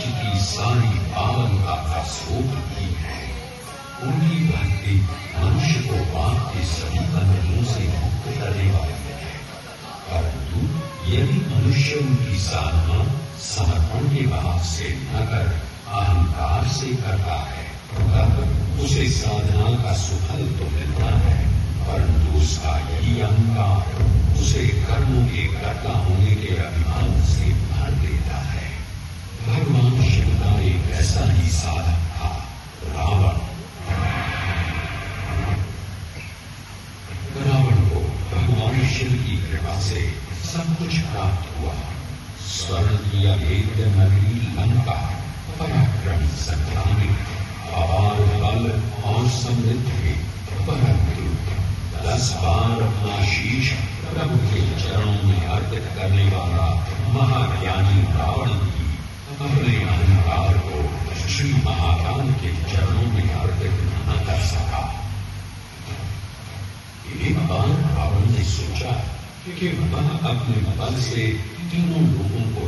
मनुष्य की सारी पावनता का स्रोत ही है। उनकी भक्ति मनुष्य को पाप के सभी बंधनों से मुक्त करने वाली है। परंतु यदि मनुष्य उनकी साधना समर्पण के भाव से न कर अहंकार से करता है, तब उसे साधना का सुफल तो मिलता है, परंतु उसका यही अहंकार उसे कर्मों के कर्ता होने के अभिमान से भर देता है। भगवान शिव का एक ऐसा ही साधक था, रावण। रावण को भगवान शिव की कृपा से सब कुछ प्राप्त हुआ। स्वर्ण की अभेद्य नगरी लंका, पराक्रमी संग्रामी, अपार बल और समृद्धि, परंतु 10 बार अपना शीश प्रभु के चरणों में अर्पित करने वाला महाज्ञानी रावण भी अपने अहंकार को श्री महाकाल के चरणों में अर्पित न कर सका। एक बार रावण ने सोचा कि वह अपने बल से तीनों लोगों को